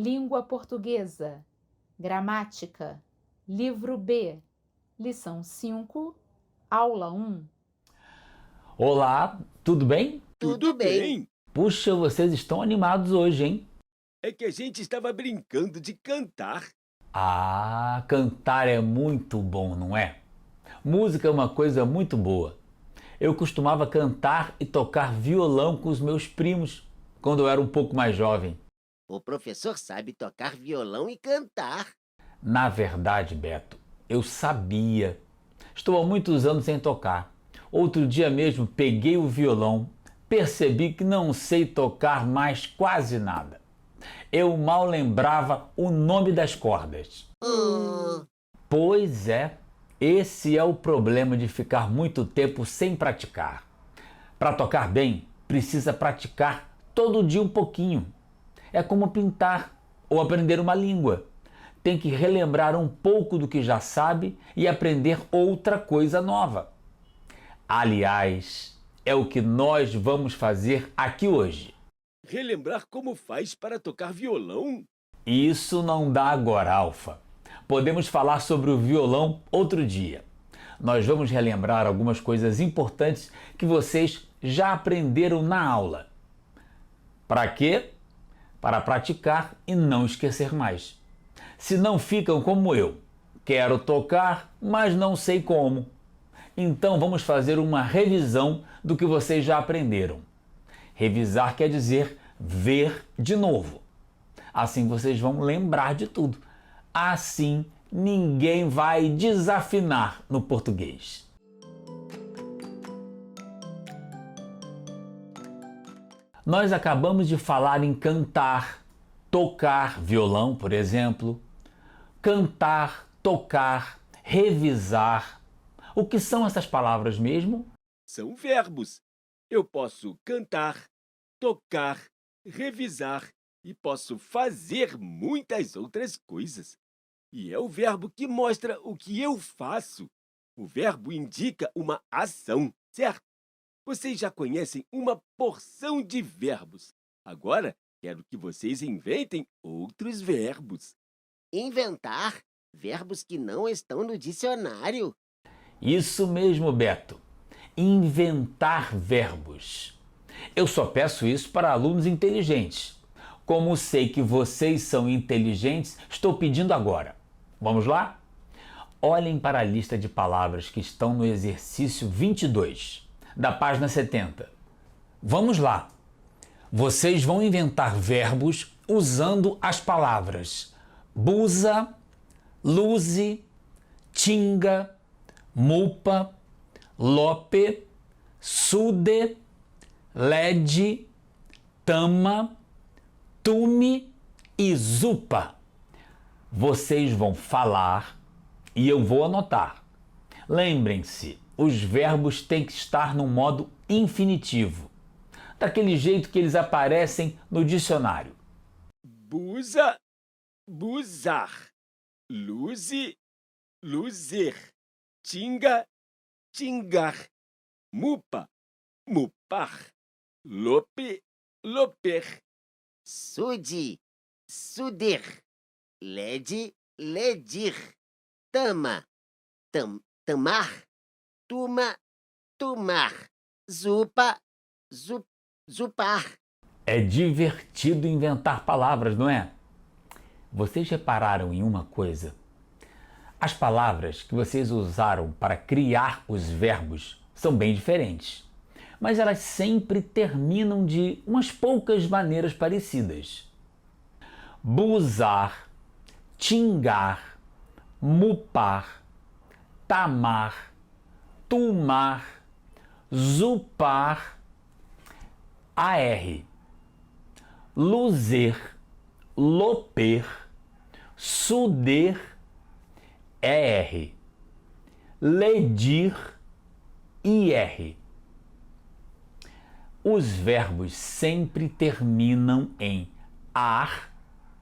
Língua Portuguesa, Gramática, Livro B, Lição 5, Aula 1. Olá, tudo bem? Tudo bem. Puxa, vocês estão animados hoje, hein? É que a gente estava brincando de cantar. Ah, cantar é muito bom, não é? Música é uma coisa muito boa. Eu costumava cantar e tocar violão com os meus primos quando eu era um pouco mais jovem. O professor sabe tocar violão e cantar. Na verdade, Beto, eu sabia. Estou há muitos anos sem tocar. Outro dia mesmo peguei o violão, percebi que não sei tocar mais quase nada. Eu mal lembrava o nome das cordas. Pois é, esse é o problema de ficar muito tempo sem praticar. Para tocar bem, precisa praticar todo dia um pouquinho. É como pintar ou aprender uma língua. Tem que relembrar um pouco do que já sabe e aprender outra coisa nova. Aliás, é o que nós vamos fazer aqui hoje. Relembrar como faz para tocar violão? Isso não dá agora, Alfa. Podemos falar sobre o violão outro dia. Nós vamos relembrar algumas coisas importantes que vocês já aprenderam na aula. Para quê? Para praticar e não esquecer mais. Se não ficam como eu, quero tocar, mas não sei como. Então vamos fazer uma revisão do que vocês já aprenderam. Revisar quer dizer ver de novo. Assim vocês vão lembrar de tudo. Assim ninguém vai desafinar no português. Nós acabamos de falar em cantar, tocar violão, por exemplo. Cantar, tocar, revisar. O que são essas palavras mesmo? São verbos. Eu posso cantar, tocar, revisar e posso fazer muitas outras coisas. E é o verbo que mostra o que eu faço. O verbo indica uma ação, certo? Vocês já conhecem uma porção de verbos. Agora, quero que vocês inventem outros verbos. Inventar verbos que não estão no dicionário. Isso mesmo, Beto. Inventar verbos. Eu só peço isso para alunos inteligentes. Como sei que vocês são inteligentes, estou pedindo agora. Vamos lá? Olhem para a lista de palavras que estão no exercício 22, da página 70. Vamos lá. Vocês vão inventar verbos usando as palavras buza, luze, tinga, mupa, lope, sude, lede, tama, tume e zupa. Vocês vão falar e eu vou anotar. Lembrem-se, os verbos têm que estar no modo infinitivo, daquele jeito que eles aparecem no dicionário. Buza, buzar. Luze, luzer. Tinga, tingar. Mupa, mupar. Lope, loper. Sude, suder. Lede, ledir. Tama, tamar. Tuma, tumar. Zupa, zupar. É divertido inventar palavras, não é? Vocês repararam em uma coisa? As palavras que vocês usaram para criar os verbos são bem diferentes, mas elas sempre terminam de umas poucas maneiras parecidas. Buzar, tingar, mupar, tamar, tumar, zupar, ar, luzer, loper, suder, er, ledir, ir. Os verbos sempre terminam em ar,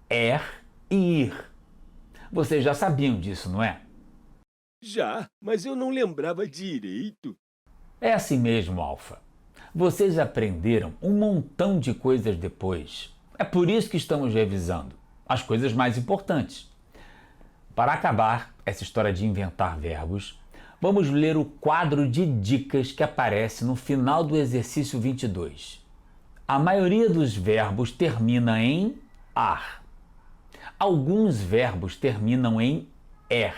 er e ir. Vocês já sabiam disso, não é? Já, mas eu não lembrava direito. É assim mesmo, Alfa. Vocês aprenderam um montão de coisas depois. É por isso que estamos revisando. as coisas mais importantes. Para acabar essa história de inventar verbos, vamos ler o quadro de dicas que aparece no final do exercício 22. A maioria dos verbos termina em ar. Alguns verbos terminam em er.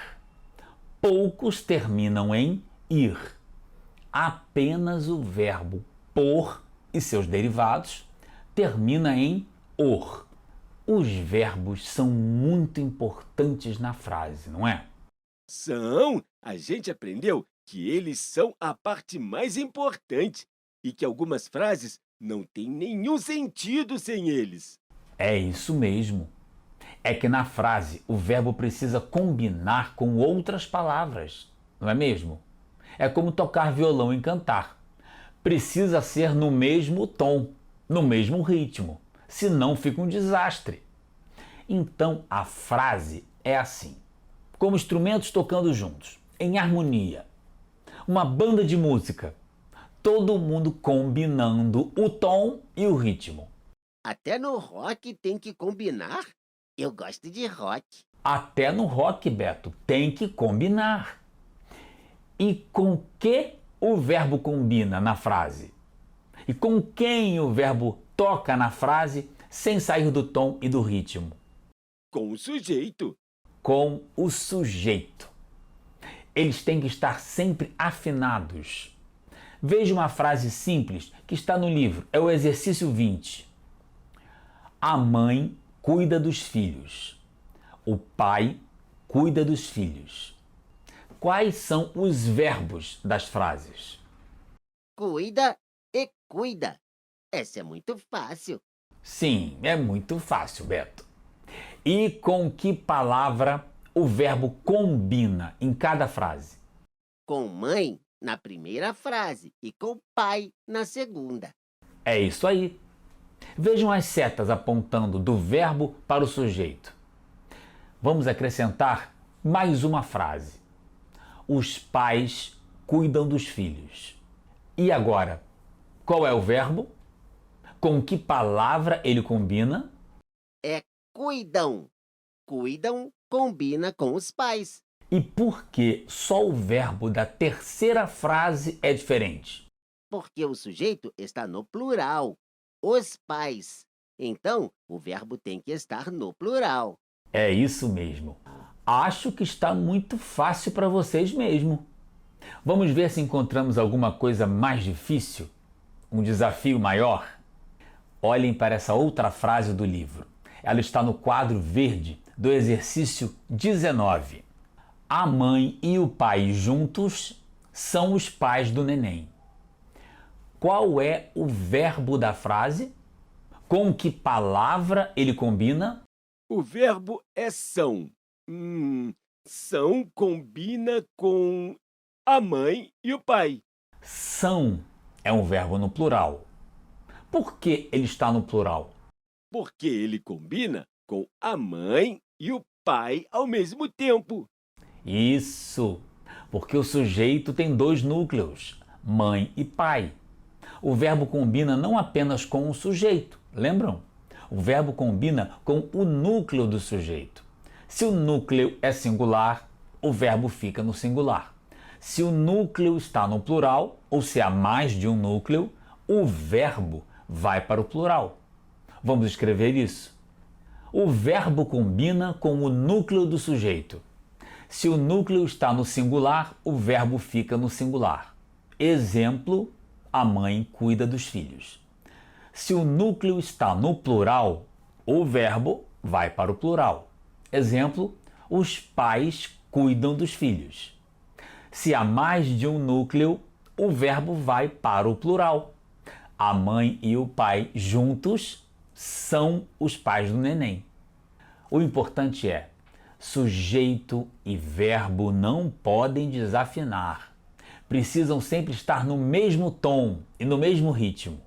Poucos terminam em ir. Apenas o verbo por e seus derivados termina em or. Os verbos são muito importantes na frase, não é? São! A gente aprendeu que eles são a parte mais importante e que algumas frases não têm nenhum sentido sem eles. É isso mesmo. É que na frase o verbo precisa combinar com outras palavras, não é mesmo? É como tocar violão e cantar. Precisa ser no mesmo tom, no mesmo ritmo, senão fica um desastre. Então a frase é assim, como instrumentos tocando juntos, em harmonia. Uma banda de música, todo mundo combinando o tom e o ritmo. Até no rock tem que combinar. Eu gosto de rock. Até no rock, Beto, tem que combinar. E com que o verbo combina na frase? E com quem o verbo toca na frase sem sair do tom e do ritmo? Com o sujeito. Com o sujeito. Eles têm que estar sempre afinados. Veja uma frase simples que está no livro, é o exercício 20. A mãe cuida dos filhos. O pai cuida dos filhos. Quais são os verbos das frases? Cuida e cuida. Essa é muito fácil. Sim, é muito fácil, Beto. E com que palavra o verbo combina em cada frase? Com mãe na primeira frase e com pai na segunda. É isso aí. Vejam as setas apontando do verbo para o sujeito. Vamos acrescentar mais uma frase. Os pais cuidam dos filhos. E agora, qual é o verbo? Com que palavra ele combina? É cuidam. Cuidam combina com os pais. E por que só o verbo da terceira frase é diferente? Porque o sujeito está no plural. Os pais. Então, o verbo tem que estar no plural. É isso mesmo. Acho que está muito fácil para vocês mesmo. Vamos ver se encontramos alguma coisa mais difícil? Um desafio maior? Olhem para essa outra frase do livro. Ela está no quadro verde do exercício 19. A mãe e o pai juntos são os pais do neném. Qual é o verbo da frase? Com que palavra ele combina? O verbo é são. São combina com a mãe e o pai. São é um verbo no plural. Por que ele está no plural? Porque ele combina com a mãe e o pai ao mesmo tempo. Isso, porque o sujeito tem dois núcleos, mãe e pai. O verbo combina não apenas com o sujeito, lembram? O verbo combina com o núcleo do sujeito. Se o núcleo é singular, o verbo fica no singular. Se o núcleo está no plural, ou se há mais de um núcleo, o verbo vai para o plural. Vamos escrever isso. O verbo combina com o núcleo do sujeito. Se o núcleo está no singular, o verbo fica no singular. Exemplo, a mãe cuida dos filhos. Se o núcleo está no plural, o verbo vai para o plural. Exemplo, os pais cuidam dos filhos. Se há mais de um núcleo, o verbo vai para o plural. A mãe e o pai juntos são os pais do neném. O importante é, sujeito e verbo não podem desafinar. Precisam sempre estar no mesmo tom e no mesmo ritmo.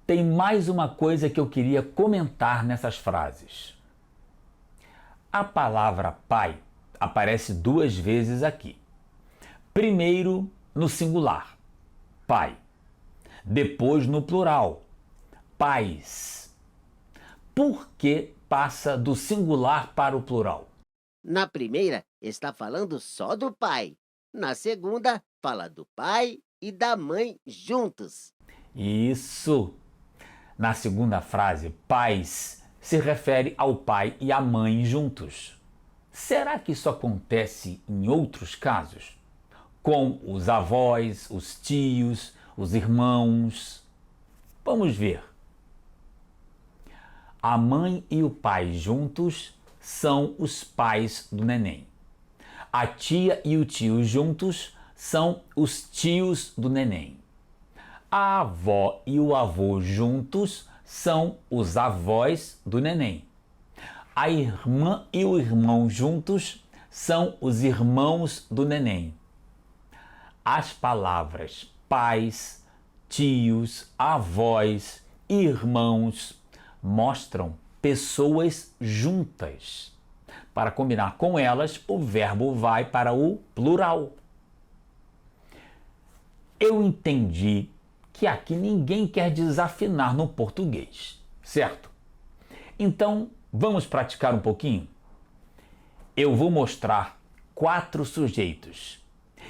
Tem mais uma coisa que eu queria comentar nessas frases. A palavra pai aparece duas vezes aqui. Primeiro no singular, pai. Depois no plural, pais. Por que passa do singular para o plural? Na primeira, está falando só do pai. Na segunda, fala do pai e da mãe juntos. Isso! Na segunda frase, pais se refere ao pai e à mãe juntos. Será que isso acontece em outros casos? Com os avós, os tios, os irmãos? Vamos ver. A mãe e o pai juntos são os pais do neném. A tia e o tio juntos são os tios do neném. A avó e o avô juntos são os avós do neném. A irmã e o irmão juntos são os irmãos do neném. As palavras pais, tios, avós, irmãos mostram pessoas juntas. Para combinar com elas, o verbo vai para o plural. Eu entendi que aqui ninguém quer desafinar no português, certo? Então, vamos praticar um pouquinho? Eu vou mostrar 4 sujeitos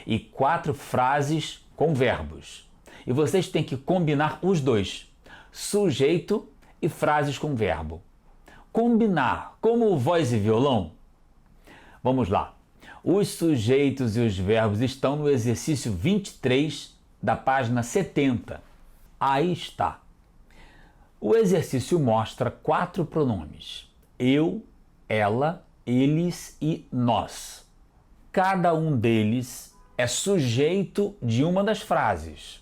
e 4 frases com verbos. E vocês têm que combinar os dois, sujeito e frases com verbo. Combinar, como voz e violão? Vamos lá. Os sujeitos e os verbos estão no exercício 23 da página 70. Aí está. O exercício mostra 4 pronomes: eu, ela, eles e nós. Cada um deles é sujeito de uma das frases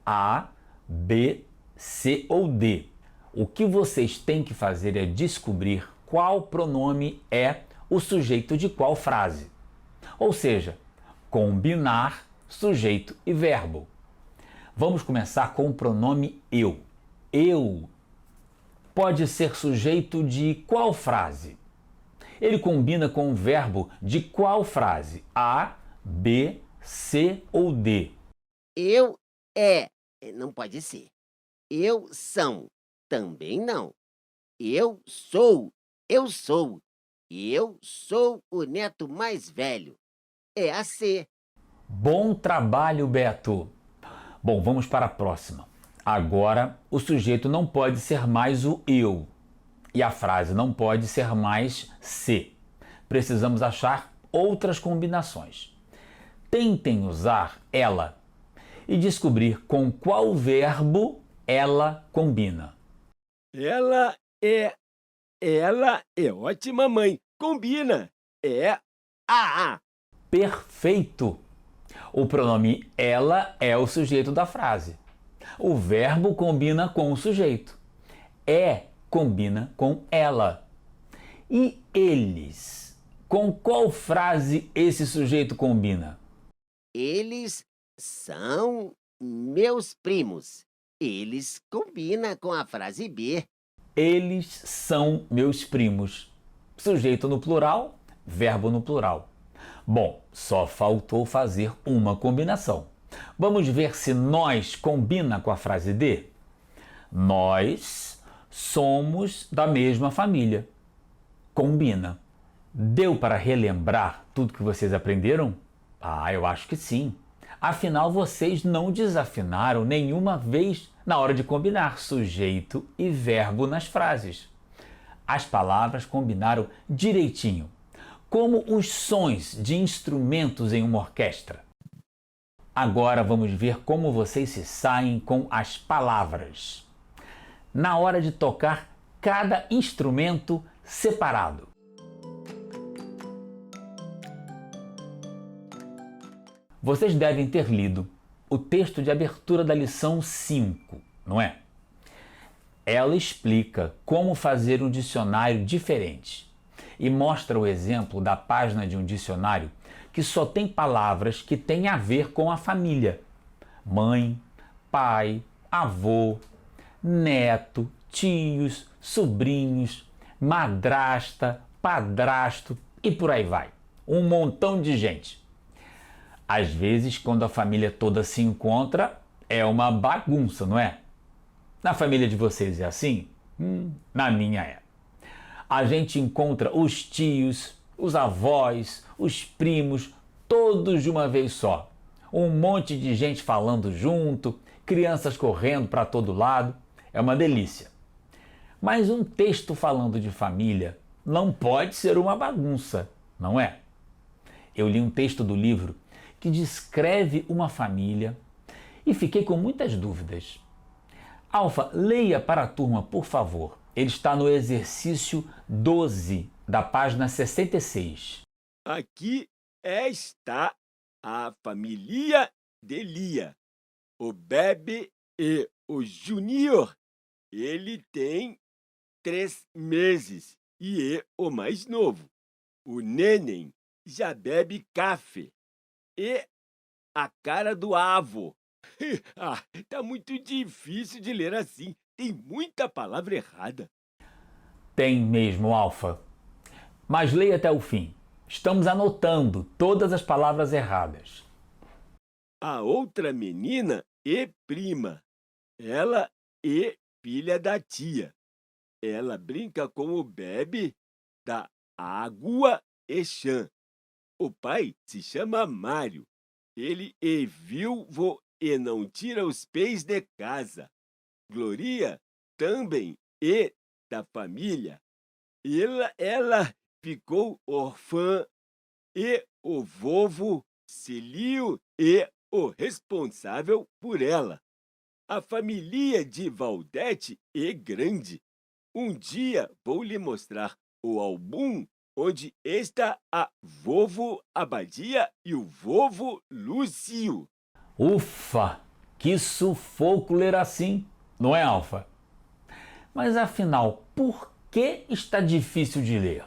A, B, C ou D. O que vocês têm que fazer é descobrir qual pronome é o sujeito de qual frase. Ou seja, combinar sujeito e verbo. Vamos começar com o pronome eu. Eu pode ser sujeito de qual frase? Ele combina com o verbo de qual frase? A, B, C ou D? Eu não pode ser. Eu são, também não. Eu sou. Eu sou o neto mais velho. É a C. Bom trabalho, Beto! Bom, vamos para a próxima. Agora, o sujeito não pode ser mais o eu e a frase não pode ser mais se. Precisamos achar outras combinações. Tentem usar ela e descobrir com qual verbo ela combina. Ela é ótima mãe. Combina. É a. Perfeito! O pronome ela é o sujeito da frase. O verbo combina com o sujeito. É combina com ela. E eles? Com qual frase esse sujeito combina? Eles são meus primos. Eles combinam com a frase B. Eles são meus primos. Sujeito no plural, verbo no plural. Bom, só faltou fazer uma combinação. Vamos ver se nós combina com a frase D? Nós somos da mesma família. Combina. Deu para relembrar tudo que vocês aprenderam? Eu acho que sim. Afinal, vocês não desafinaram nenhuma vez na hora de combinar sujeito e verbo nas frases. As palavras combinaram direitinho, como os sons de instrumentos em uma orquestra. Agora vamos ver como vocês se saem com as palavras. Na hora de tocar cada instrumento separado. Vocês devem ter lido o texto de abertura da lição 5, não é? Ela explica como fazer um dicionário diferente e mostra o exemplo da página de um dicionário que só tem palavras que têm a ver com a família: mãe, pai, avô, neto, tios, sobrinhos, madrasta, padrasto e por aí vai. Um montão de gente. Às vezes, quando a família toda se encontra, é uma bagunça, não é? Na família de vocês é assim? Na minha é. a gente encontra os tios, os avós, os primos, todos de uma vez só. Um monte de gente falando junto, crianças correndo para todo lado. É uma delícia. Mas um texto falando de família não pode ser uma bagunça, não é? Eu li um texto do livro que descreve uma família e fiquei com muitas dúvidas. Alfa, leia para a turma, por favor. Ele está no exercício 12, da página 66. Aqui está a família de Lia. O Bebe e o Júnior, ele tem 3 meses e é o mais novo. O neném já bebe café. E a cara do avô. Tá muito difícil de ler assim. Tem muita palavra errada. Tem mesmo, Alfa. Mas leia até o fim. Estamos anotando todas as palavras erradas. A outra menina é prima. Ela é filha da tia. Ela brinca com o bebe da água e chã. O pai se chama Mário. Ele é viúvo e não tira os pés de casa. Gloria também é da família. Ela ficou órfã e o vovô Celio é o responsável por ela. A família de Valdete é grande. Um dia vou lhe mostrar o álbum onde está a vovó Abadia e o vovô Lúcio. Ufa! Que sufoco ler assim, não é, Alfa? Mas afinal, por que está difícil de ler?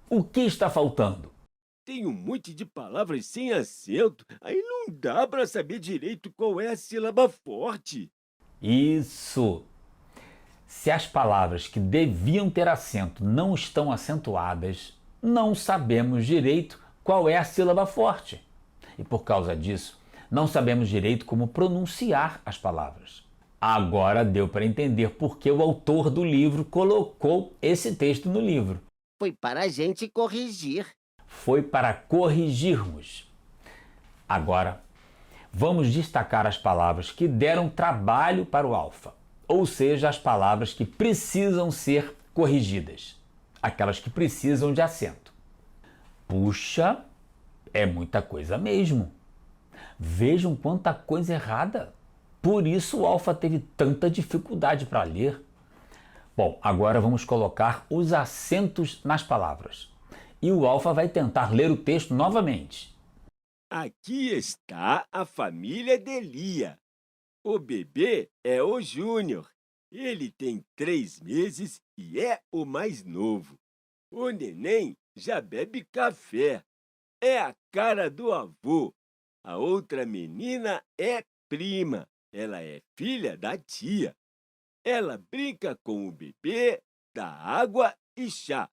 O que está faltando? Tem um monte de palavras sem acento, aí não dá para saber direito qual é a sílaba forte. Isso! Se as palavras que deviam ter acento não estão acentuadas, não sabemos direito qual é a sílaba forte. E por causa disso, não sabemos direito como pronunciar as palavras. Agora deu para entender por que o autor do livro colocou esse texto no livro. Foi para a gente corrigir. Foi para corrigirmos. Agora, vamos destacar as palavras que deram trabalho para o Alfa, ou seja, as palavras que precisam ser corrigidas, aquelas que precisam de acento. Puxa, é muita coisa mesmo. Vejam quanta coisa errada. Por isso o Alfa teve tanta dificuldade para ler. Bom, agora vamos colocar os acentos nas palavras. E o Alfa vai tentar ler o texto novamente. Aqui está a família de Lia. O bebê é o Júnior. Ele tem 3 meses e é o mais novo. O neném já bebe café. É a cara do avô. A outra menina é prima. Ela é filha da tia. Ela brinca com o bebê, dá água e chá.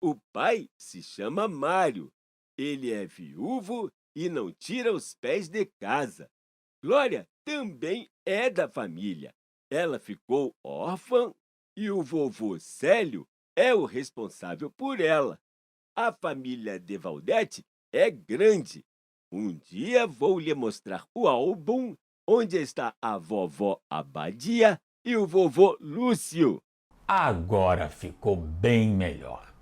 O pai se chama Mário. Ele é viúvo e não tira os pés de casa. Glória também é da família. Ela ficou órfã e o vovô Célio é o responsável por ela. A família de Valdete é grande. Um dia vou lhe mostrar o álbum onde está a vovó Abadia e o vovô Lúcio. Agora ficou bem melhor.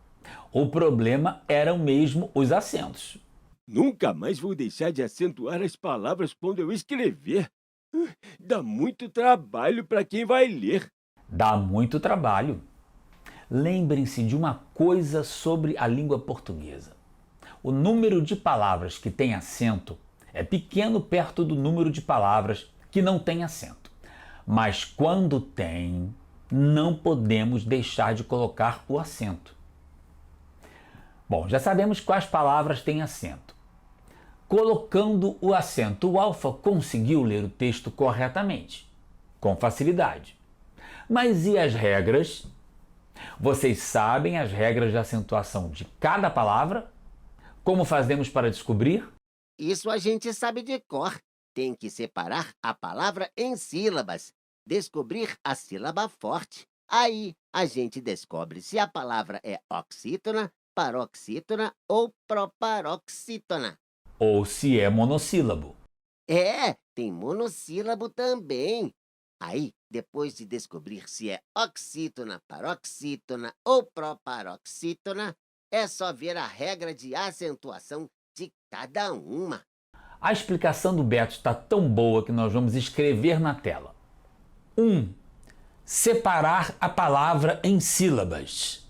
O problema eram mesmo os acentos. Nunca mais vou deixar de acentuar as palavras quando eu escrever. Dá muito trabalho para quem vai ler. Dá muito trabalho. Lembrem-se de uma coisa sobre a língua portuguesa. O número de palavras que tem acento é pequeno perto do número de palavras que não tem acento. Mas quando tem, não podemos deixar de colocar o acento. Bom, já sabemos quais palavras têm acento. Colocando o acento, o Alfa conseguiu ler o texto corretamente, com facilidade. Mas e as regras? Vocês sabem as regras de acentuação de cada palavra? Como fazemos para descobrir? Isso a gente sabe de cor. Tem que separar a palavra em sílabas. Descobrir a sílaba forte. Aí a gente descobre se a palavra é oxítona, paroxítona ou proparoxítona. Ou se é monossílabo. É, tem monossílabo também. Aí, depois de descobrir se é oxítona, paroxítona ou proparoxítona, é só ver a regra de acentuação de cada uma. A explicação do Beto está tão boa que nós vamos escrever na tela. 1. Separar a palavra em sílabas.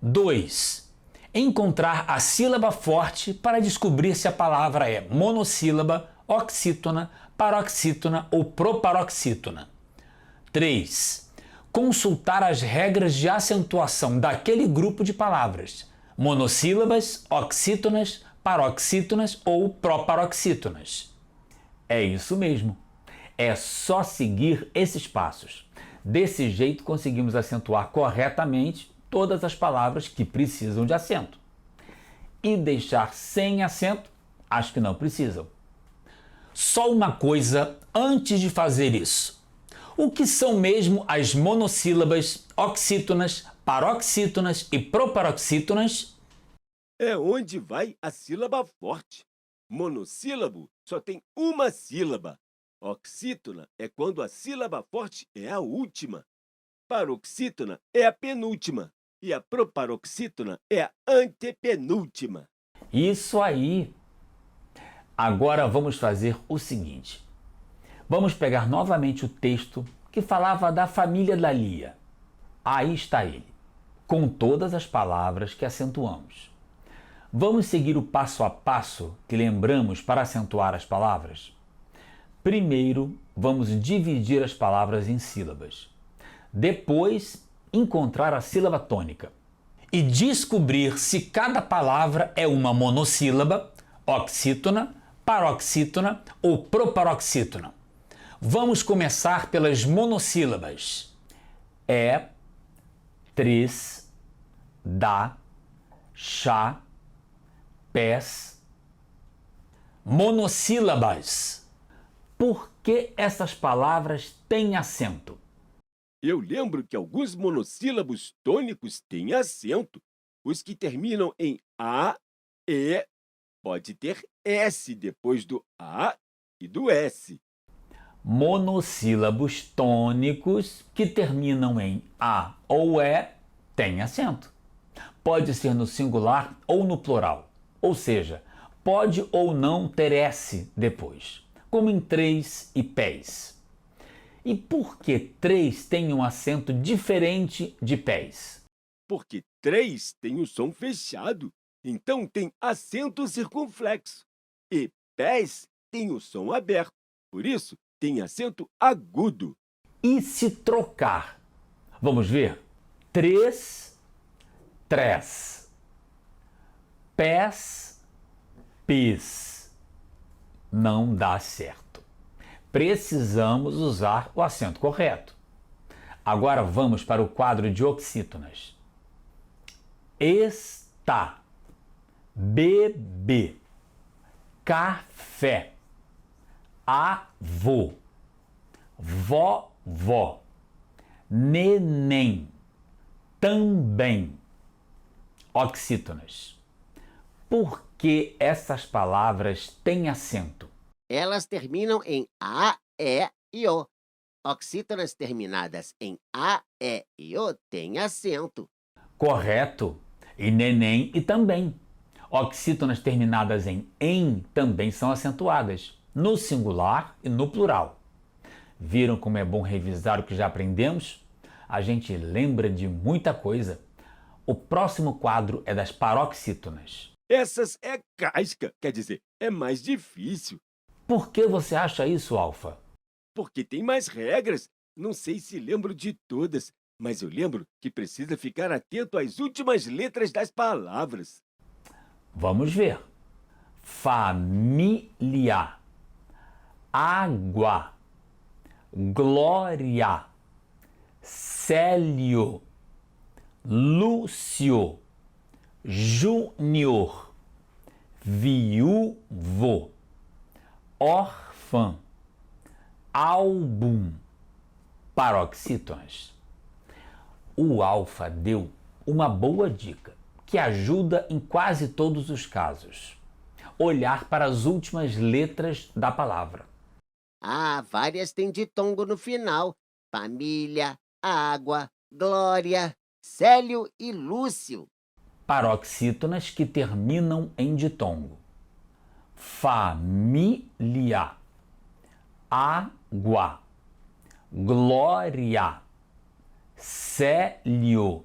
2. Encontrar a sílaba forte para descobrir se a palavra é monossílaba, oxítona, paroxítona ou proparoxítona. 3. Consultar as regras de acentuação daquele grupo de palavras, monossílabas, oxítonas, paroxítonas ou proparoxítonas. É isso mesmo. É só seguir esses passos. Desse jeito conseguimos acentuar corretamente todas as palavras que precisam de acento. E deixar sem acento, acho que não precisam. Só uma coisa antes de fazer isso. O que são mesmo as monossílabas, oxítonas, paroxítonas e proparoxítonas? É onde vai a sílaba forte. Monossílabo só tem uma sílaba. Oxítona é quando a sílaba forte é a última. Paroxítona é a penúltima. E a proparoxítona é a antepenúltima. Isso aí! Agora vamos fazer o seguinte. Vamos pegar novamente o texto que falava da família da Lia. Aí está ele, com todas as palavras que acentuamos. Vamos seguir o passo a passo que lembramos para acentuar as palavras? Primeiro, vamos dividir as palavras em sílabas. Depois, encontrar a sílaba tônica. E descobrir se cada palavra é uma monossílaba, oxítona, paroxítona ou proparoxítona. Vamos começar pelas monossílabas. É, três, dá, chá, pés. Monossílabas. Por que essas palavras têm acento? Eu lembro que alguns monossílabos tônicos têm acento. Os que terminam em A, E, pode ter S depois do A e do S. Monossílabos tônicos que terminam em A ou E têm acento. Pode ser no singular ou no plural, ou seja, pode ou não ter S depois, como em três e pés. E por que três tem um acento diferente de pés? Porque 3 tem o som fechado, então tem acento circunflexo. E pés tem o som aberto, por isso tem acento agudo. E se trocar? Vamos ver? Três, três. Pés, pis. Não dá certo. Precisamos usar o acento correto. Agora vamos para o quadro de oxítonas. Está, bebê, café, avô, vovó, neném, também. Oxítonas. Por que essas palavras têm acento? Elas terminam em A, E e O. Oxítonas terminadas em A, E e O têm acento. Correto. E neném e também. Oxítonas terminadas em também são acentuadas, no singular e no plural. Viram como é bom revisar o que já aprendemos? A gente lembra de muita coisa. O próximo quadro é das paroxítonas. Essas é casca, quer dizer, é mais difícil, Por que você acha isso, Alfa? porque tem mais regras. Não sei se lembro de todas, mas eu lembro que precisa ficar atento às últimas letras das palavras. Vamos ver. Família, água, glória, Célio, Lúcio, Júnior, viúvo, órfã, álbum, paroxítonas. O Alfa deu uma boa dica que ajuda em quase todos os casos. Olhar para as últimas letras da palavra. Ah, várias têm ditongo no final. Família, água, glória, Célio e Lúcio. Paroxítonas que terminam em ditongo. Família, água, glória, Célio,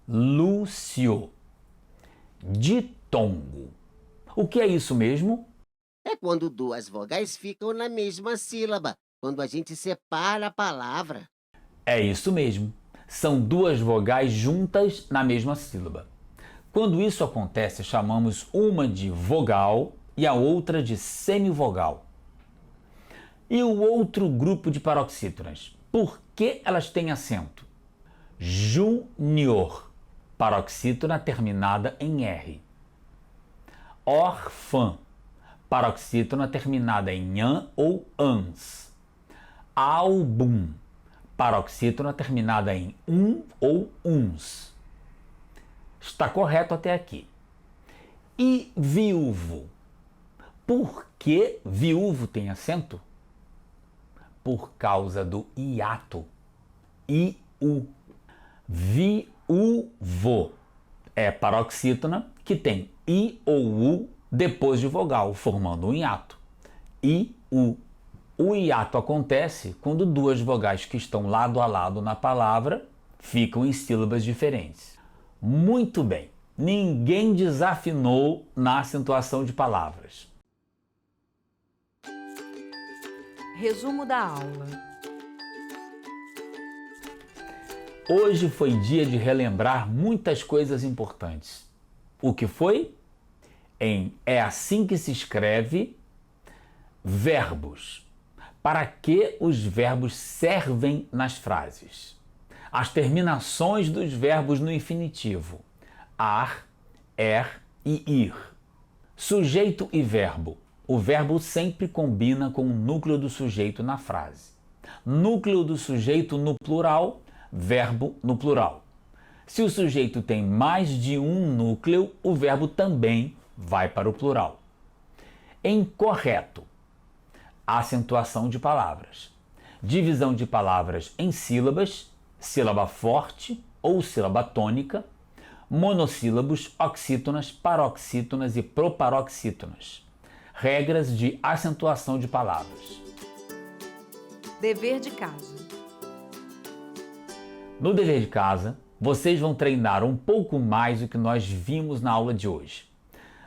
Lúcio. Ditongo. O que é isso mesmo? É quando duas vogais ficam na mesma sílaba, quando a gente separa a palavra. É isso mesmo. São duas vogais juntas na mesma sílaba. Quando isso acontece, chamamos uma de vogal e a outra de semivogal. E o outro grupo de paroxítonas? Por que elas têm acento? Júnior, paroxítona terminada em R. Órfã, paroxítona terminada em an ou ans. Álbum, paroxítona terminada em ou uns. Está correto até aqui. E viúvo? Por que viúvo tem acento? Por causa do hiato. I-U. Viúvo é paroxítona que tem I ou U depois de vogal, formando um hiato. I-U. O hiato acontece quando duas vogais que estão lado a lado na palavra ficam em sílabas diferentes. Muito bem, ninguém desafinou na acentuação de palavras. Resumo da aula. Hoje foi dia de relembrar muitas coisas importantes. O que foi? É assim que se escreve verbos. Para que os verbos servem nas frases? As terminações dos verbos no infinitivo. Ar, e ir. Sujeito e verbo. O verbo sempre combina com o núcleo do sujeito na frase. Núcleo do sujeito no plural, verbo no plural. Se o sujeito tem mais de um núcleo, o verbo também vai para o plural. Em correto, acentuação de palavras. Divisão de palavras em sílabas, sílaba forte ou sílaba tônica, monossílabos, oxítonas, paroxítonas e proparoxítonas. Regras de acentuação de palavras. Dever de casa. No dever de casa, vocês vão treinar um pouco mais do que nós vimos na aula de hoje.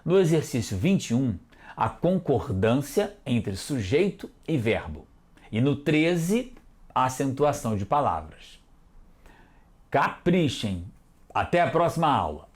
No exercício 21, a concordância entre sujeito e verbo. E no 13, a acentuação de palavras. Caprichem! Até a próxima aula!